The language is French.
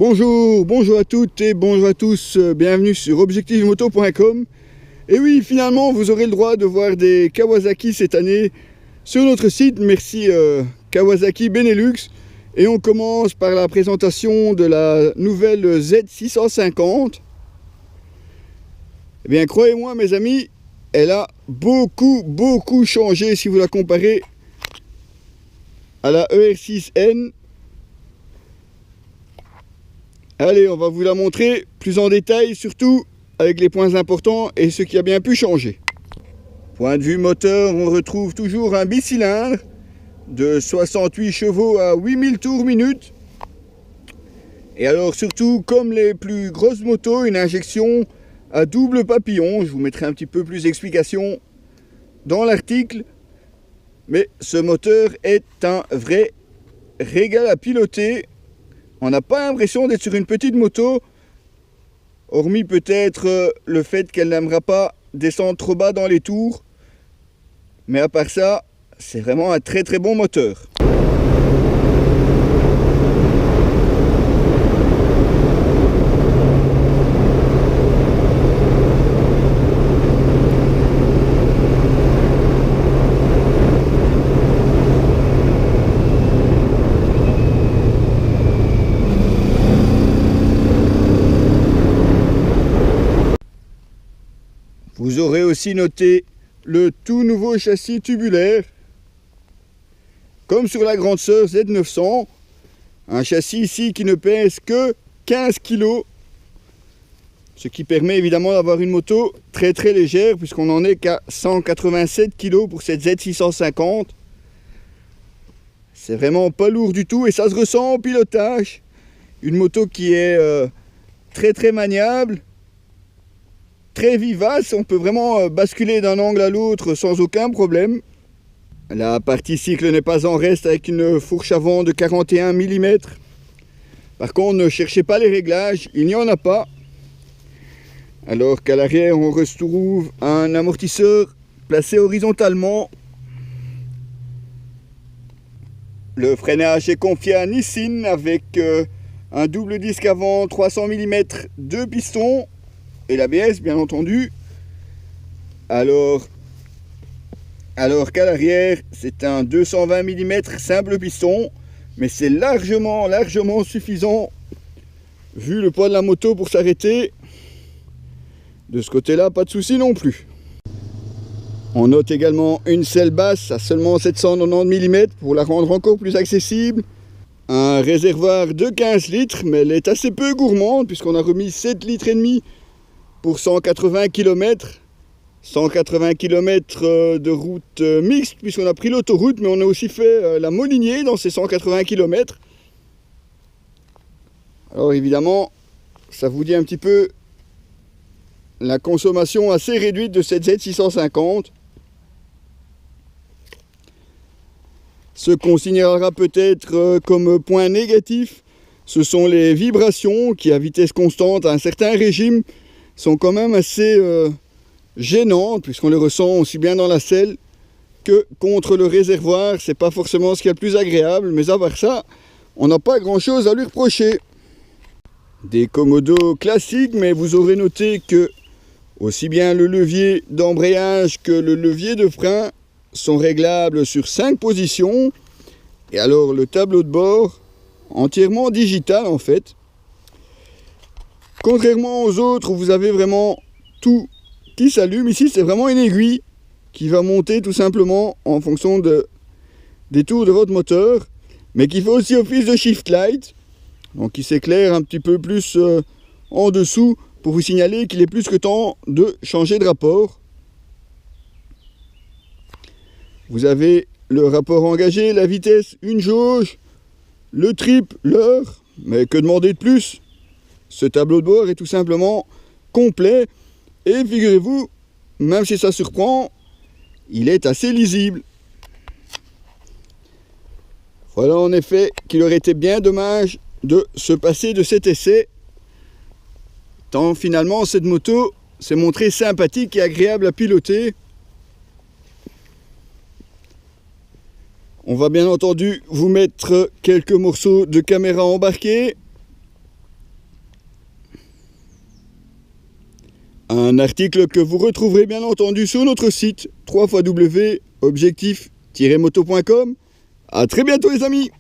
Bonjour à toutes et bonjour à tous, bienvenue sur objectivemoto.com. Et oui, finalement, vous aurez le droit de voir des Kawasaki cette année sur notre site. Merci Kawasaki Benelux. Et on commence par la présentation de la nouvelle Z650. Eh bien, croyez-moi mes amis, elle a beaucoup changé si vous la comparez à la ER6N. Allez, on va vous la montrer plus en détail, surtout avec les points importants et ce qui a bien pu changer. Point de vue moteur, on retrouve toujours un bicylindre de 68 chevaux à 8000 tours minute. Et alors surtout, comme les plus grosses motos, une injection à double papillon. Je vous mettrai un petit peu plus d'explications dans l'article. Mais ce moteur est un vrai régal à piloter. On n'a pas l'impression d'être sur une petite moto, hormis peut-être le fait qu'elle n'aimera pas descendre trop bas dans les tours. Mais à part ça, c'est vraiment un très bon moteur. Vous aurez aussi noté le tout nouveau châssis tubulaire, comme sur la grande sœur Z900, un châssis ici qui ne pèse que 15 kg, ce qui permet évidemment d'avoir une moto très légère, puisqu'on n'en est qu'à 187 kg pour cette Z650. C'est vraiment pas lourd du tout et ça se ressent au pilotage. Une moto qui est très maniable, très vivace, on peut vraiment basculer d'un angle à l'autre sans aucun problème. La partie cycle n'est pas en reste avec une fourche avant de 41 mm. Par contre, ne cherchez pas les réglages, il n'y en a pas. Alors qu'à l'arrière, on retrouve un amortisseur placé horizontalement. Le freinage est confié à Nissin avec un double disque avant 300 mm, 2 pistons. Et l'ABS bien entendu. Alors qu'à l'arrière c'est un 220 mm simple piston, mais c'est largement suffisant vu le poids de la moto pour s'arrêter. De ce côté là, pas de souci non plus. On note également une selle basse à seulement 790 mm pour la rendre encore plus accessible. Un réservoir de 15 litres, mais elle est assez peu gourmande puisqu'on a remis 7,5 litres pour 180 km. 180 km de route mixte, puisqu'on a pris l'autoroute, mais on a aussi fait la Molinier dans ces 180 km. Alors évidemment, ça vous dit un petit peu la consommation assez réduite de cette Z650. Ce qu'on signalera peut-être comme point négatif, ce sont les vibrations qui, à vitesse constante, à un certain régime, sont quand même assez gênantes, puisqu'on les ressent aussi bien dans la selle que contre le réservoir. C'est pas forcément ce qui est le plus agréable, mais à part ça, on n'a pas grand chose à lui reprocher. Des commodos classiques, mais vous aurez noté que aussi bien le levier d'embrayage que le levier de frein sont réglables sur 5 positions. Et alors le tableau de bord entièrement digital en fait. Contrairement aux autres où vous avez vraiment tout qui s'allume, ici c'est vraiment une aiguille qui va monter tout simplement en fonction des tours de votre moteur, mais qui fait aussi office de shift light, donc qui s'éclaire un petit peu plus en dessous pour vous signaler qu'il est plus que temps de changer de rapport. Vous avez le rapport engagé, la vitesse, une jauge, le trip, l'heure, mais que demander de plus? Ce tableau de bord est tout simplement complet et figurez-vous, même si ça surprend, il est assez lisible. Voilà en effet qu'il aurait été bien dommage de se passer de cet essai, tant finalement cette moto s'est montrée sympathique et agréable à piloter. On va bien entendu vous mettre quelques morceaux de caméra embarquée. Un article que vous retrouverez bien entendu sur notre site www.objectif-moto.com. À très bientôt les amis.